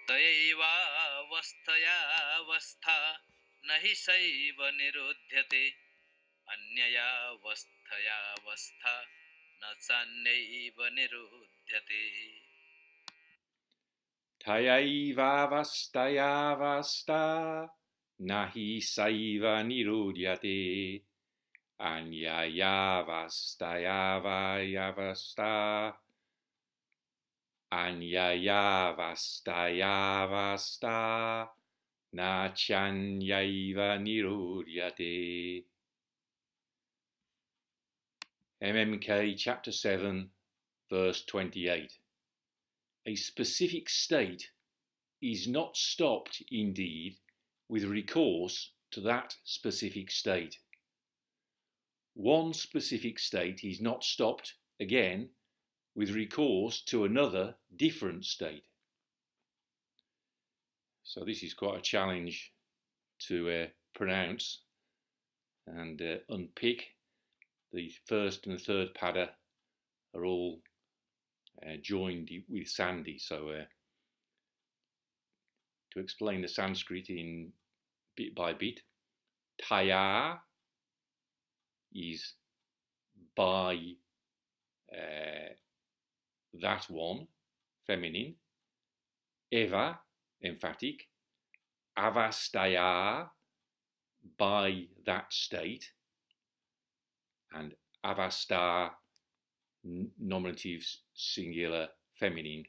tayaivāvasthayāvasthā nahi saiva nirudhyate anyayāvasthayāvasthā na cānyaiva nirudhyate. Tayaivāvasthayāvasthā nahi saiva nirudhyate anyayāvasthayāvasthā anyayāvasthayāvasthā na cānyaiva nirudhyate. MMK chapter 7 verse 28. A specific state is not stopped indeed with recourse to that specific state. One specific state is not stopped again with recourse to another different state. So this is quite a challenge to pronounce and unpick. The first and the third pada are all joined with sandhi. So to explain the Sanskrit in bit by bit, taya is by that one, feminine, eva, emphatic, avasthaya, by that state, and avastha, nominative singular feminine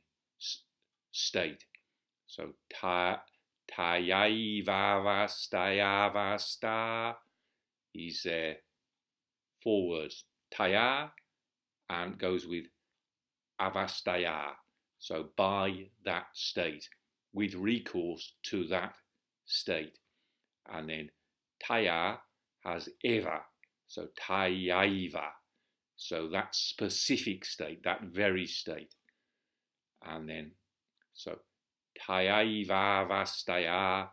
state. So tayaivāvasthayāvasthā is 4 words. Taya and goes with avasthaya. So by that state, with recourse to that state. And then taya has eva. So tayaivā. So that specific state, that very state. And then, so tayaivāvasthayā,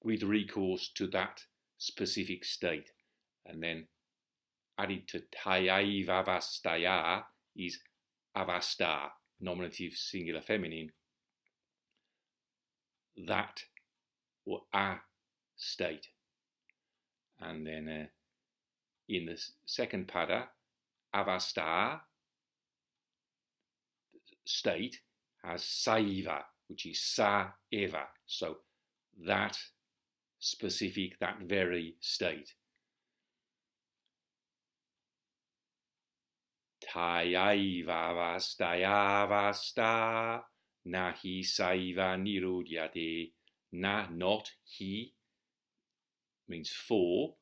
with recourse to that specific state. And then added to tayaivāvasthayā is avastha, nominative singular feminine, that or a state. And then in the second pada, avastha, state, has saiva, which is saiva. So that specific, that very state. Tayaivāvasthayāvasthā nahi saiva nirudhyate. Na, not, he, means for,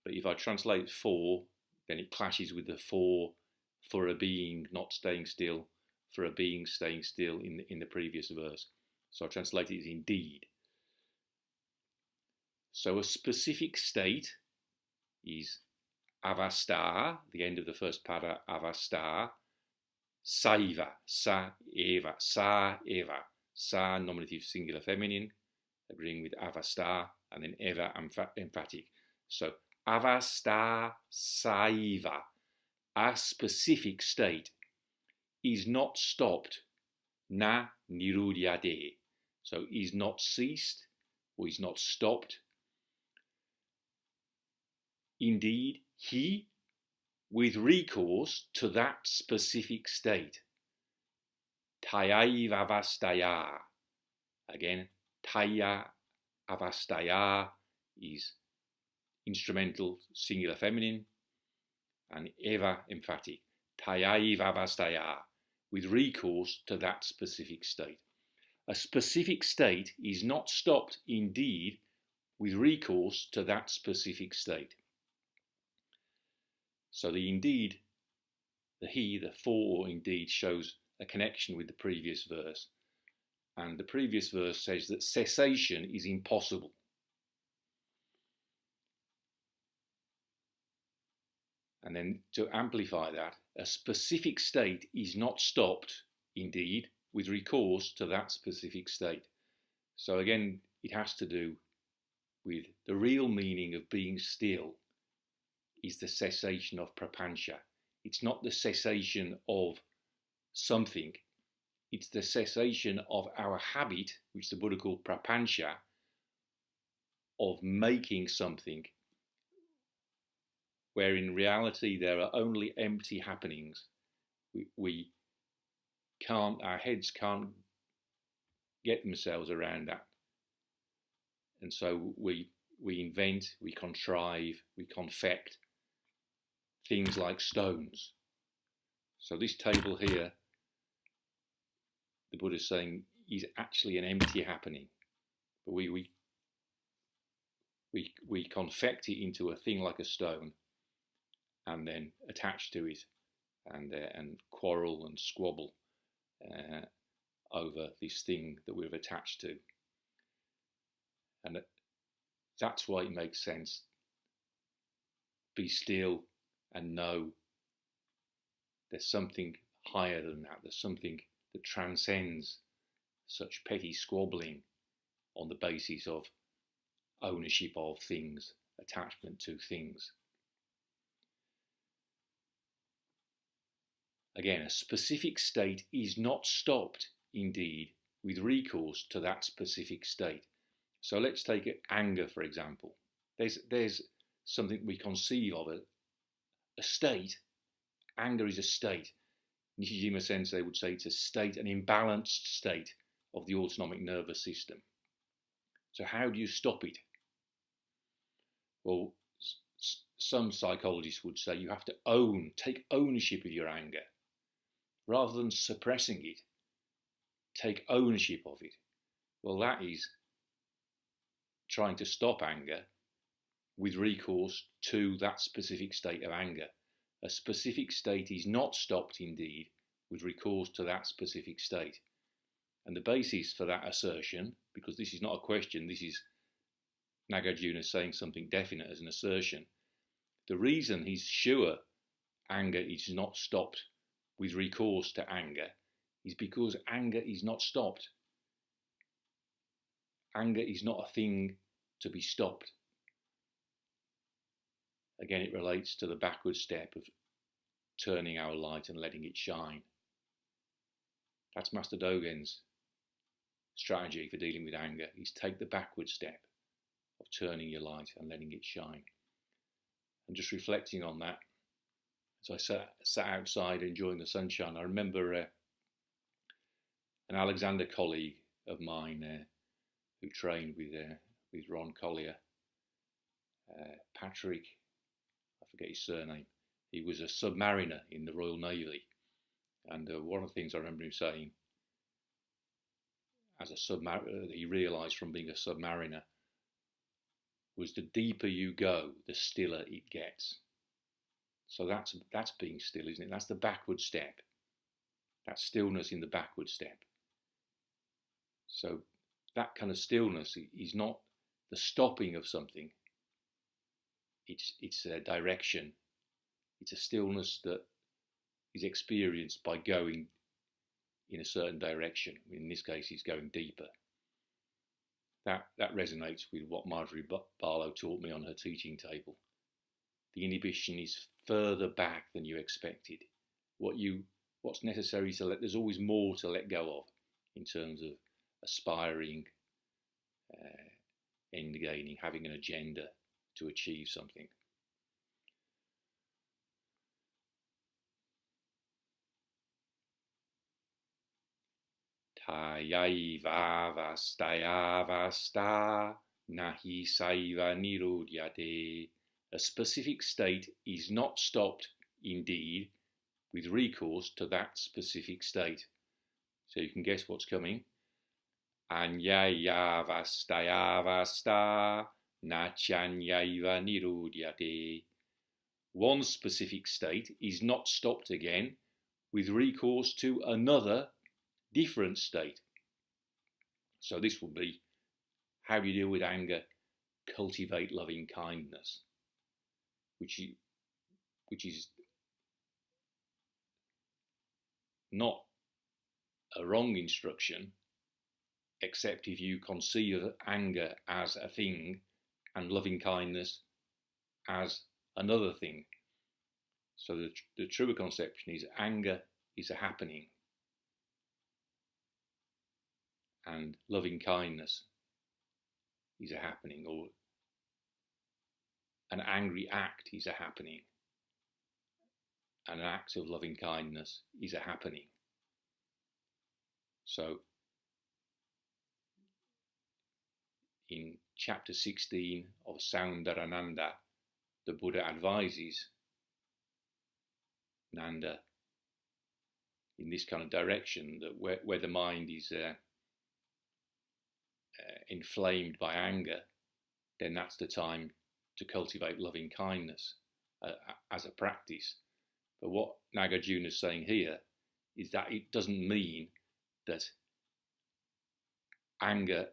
but if I translate for, then it clashes with the for a being not staying still, for a being staying still in the previous verse. So I translate it as indeed. So a specific state is avastha, the end of the first pada, avastha, saiva, sa-eva, sa, nominative singular feminine, agreeing with avastha, and then eva, emphatic. So avastha saiva, a specific state, is not stopped, na nirudhyate. So is not ceased, or is not stopped. Indeed, he, with recourse to that specific state. Tayaivāvasthayā. Again, tayaivāvasthayā is instrumental singular feminine and eva emphatic. Tayaivāvasthayā, with recourse to that specific state. A specific state is not stopped indeed with recourse to that specific state. So the indeed, the he, the for indeed shows a connection with the previous verse. And the previous verse says that cessation is impossible. And then to amplify that, a specific state is not stopped, indeed, with recourse to that specific state. So again, it has to do with the real meaning of being still is the cessation of prapancha. It's not the cessation of something. it's the cessation of our habit, which the Buddha called prapancha, of making something where in reality there are only empty happenings. We can't, our heads can't get themselves around that. And so we invent, we contrive, we confect things like stones. So this table here, the Buddha is saying, is actually an empty happening. But we confect it into a thing like a stone and then attach to it and quarrel and squabble over this thing that we've attached to. And that's why it makes sense. Be still and know there's something higher than that. There's something that transcends such petty squabbling on the basis of ownership of things, attachment to things. Again, a specific state is not stopped, indeed, with recourse to that specific state. So let's take anger, for example. There's something we conceive of a state. Anger is a state. Nishijima Sensei would say it's a state, an imbalanced state of the autonomic nervous system. So how do you stop it? Well, some psychologists would say you have to take ownership of your anger. Rather than suppressing it, take ownership of it. Well, that is trying to stop anger with recourse to that specific state of anger. A specific state is not stopped, indeed, with recourse to that specific state. And the basis for that assertion, because this is not a question, this is Nāgārjuna saying something definite as an assertion. The reason he's sure anger is not stopped with recourse to anger is because anger is not stopped. Anger is not a thing to be stopped. Again, it relates to the backward step of turning our light and letting it shine. That's Master Dogen's strategy for dealing with anger, is take the backward step of turning your light and letting it shine. And just reflecting on that, as I sat outside enjoying the sunshine, I remember an Alexander colleague of mine who trained with Ron Collier, Patrick, I forget his surname. He was a submariner in the Royal Navy, and one of the things I remember him saying, as a submariner, he realised from being a submariner, was the deeper you go, the stiller it gets. So that's being still, isn't it? That's the backward step. That stillness in the backward step. So that kind of stillness is not the stopping of something. It's a direction. It's a stillness that is experienced by going in a certain direction. In this case, he's going deeper. That resonates with what Marjorie Barlow taught me on her teaching table. The inhibition is further back than you expected. What's necessary to there's always more to let go of in terms of aspiring, end gaining, having an agenda to achieve something. Tayaivāvasthayāvasthā, nahi saiva nirudhyate. A specific state is not stopped, indeed, with recourse to that specific state. So you can guess what's coming. Anyayāvasthayāvasthā, na cānyaiva nirudhyate. One specific state is not stopped again with recourse to another different state. So this will be how you deal with anger, cultivate loving kindness, which is not a wrong instruction, except if you conceive anger as a thing and loving kindness as another thing. So the truer conception is anger is a happening. and loving kindness is a happening, or an angry act is a happening, and an act of loving kindness is a happening. So in chapter 16 of Soundarananda, the Buddha advises Nanda in this kind of direction, that where the mind is inflamed by anger, then that's the time to cultivate loving kindness as a practice. But what Nāgārjuna is saying here is that it doesn't mean that anger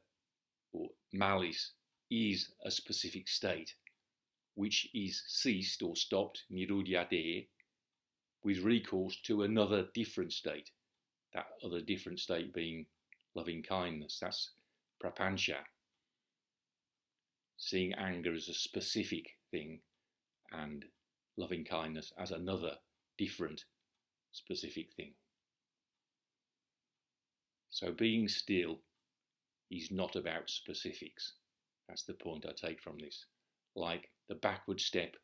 or malice is a specific state which is ceased or stopped, nirudhyate, with recourse to another different state. That other different state being loving kindness. That's prapancha. Seeing anger as a specific thing and loving kindness as another different specific thing. So being still is not about specifics. That's the point I take from this. Like the backward step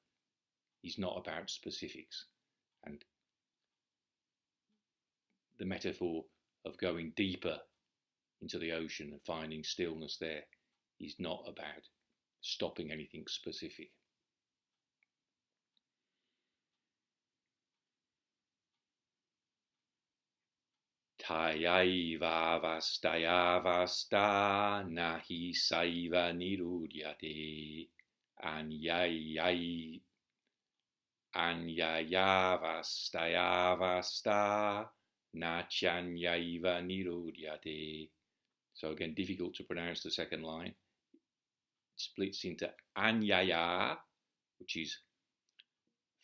is not about specifics. And the metaphor of going deeper into the ocean and finding stillness there is not about stopping anything specific. Tayaivāvasthayāvasthā nahi saiva nirudhyate anyayāvasthayāvasthā na cānyaiva nirudhyate. So again, difficult to pronounce the second line. It splits into anyayā, which is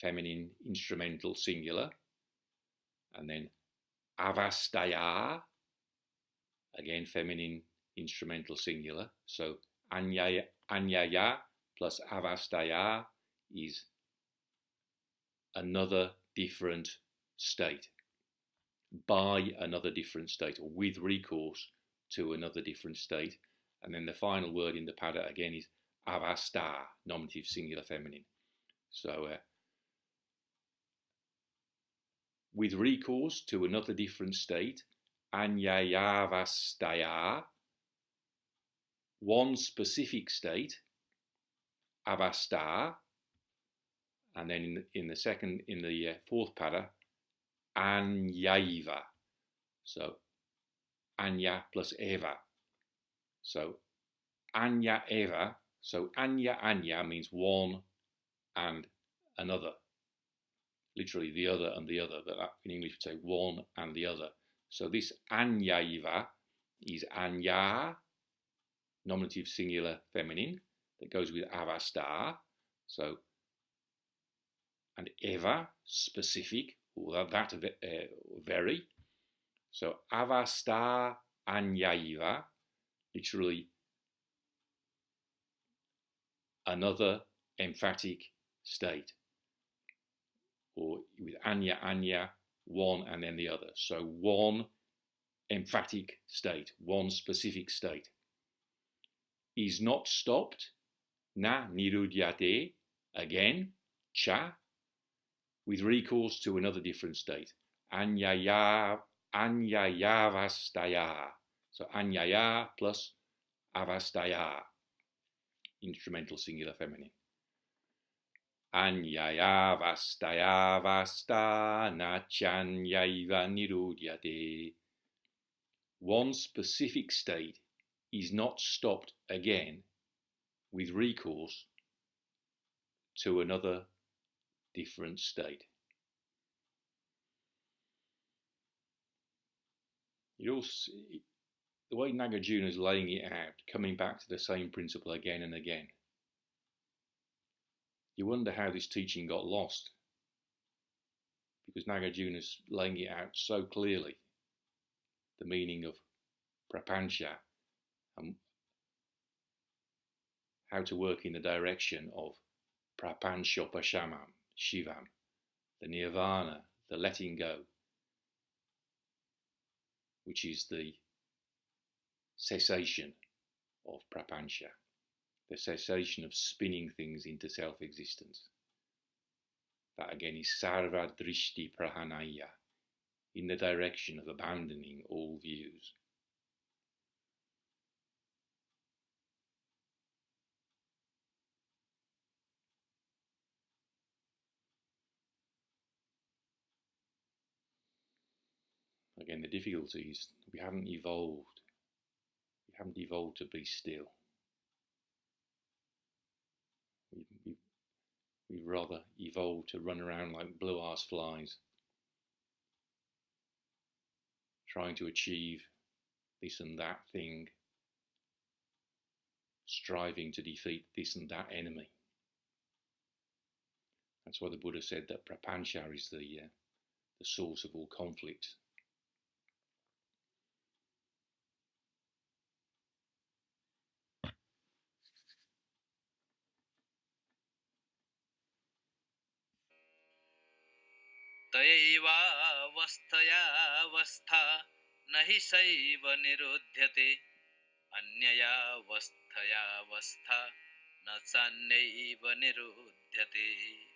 feminine instrumental singular, and then avasthayā, again feminine instrumental singular. So anyaya plus avasthayā is another different state, by another different state, or with recourse to another different state. And then the final word in the pada again is avastha, nominative singular feminine. So with recourse to another different state, anyayāvasthayā, one specific state, avastha, and then in the fourth pada, anyayāva. So anya plus eva. So anyayāva. So anya means one and another. Literally the other and the other, but in English we say one and the other. So this anyayāva is anya, nominative singular feminine, that goes with avastha. So, and eva, specific, or that very. So avastha anyayāva, literally another emphatic state. Or with anya, one and then the other. So one emphatic state, one specific state, is not stopped, na nirudhyate, again, cha, with recourse to another different state, anyayāvasthayā. So anyaya plus avasthayā, instrumental singular feminine. Anyayāvasthayāvasthā na cānyaiva nirudhyate. One specific state is not stopped again with recourse to another different state. The way Nāgārjuna is laying it out, coming back to the same principle again and again, you wonder how this teaching got lost, because Nāgārjuna is laying it out so clearly, the meaning of prapancha and how to work in the direction of prapanchopashamam, shivam, the nirvana, the letting go, which is the cessation of prapancha, the cessation of spinning things into self-existence. That again is sarva drishti prahanaya, in the direction of abandoning all views. Again, the difficulty is we haven't evolved. We haven't evolved to be still. We rather evolved to run around like blue-ass flies, trying to achieve this and that thing, striving to defeat this and that enemy. That's why the Buddha said that prapancha is the source of all conflict. tayaivāvasthayāvasthā nahi saiva nirudhyate anyayāvasthayāvasthā cānyaiva nirudhyate.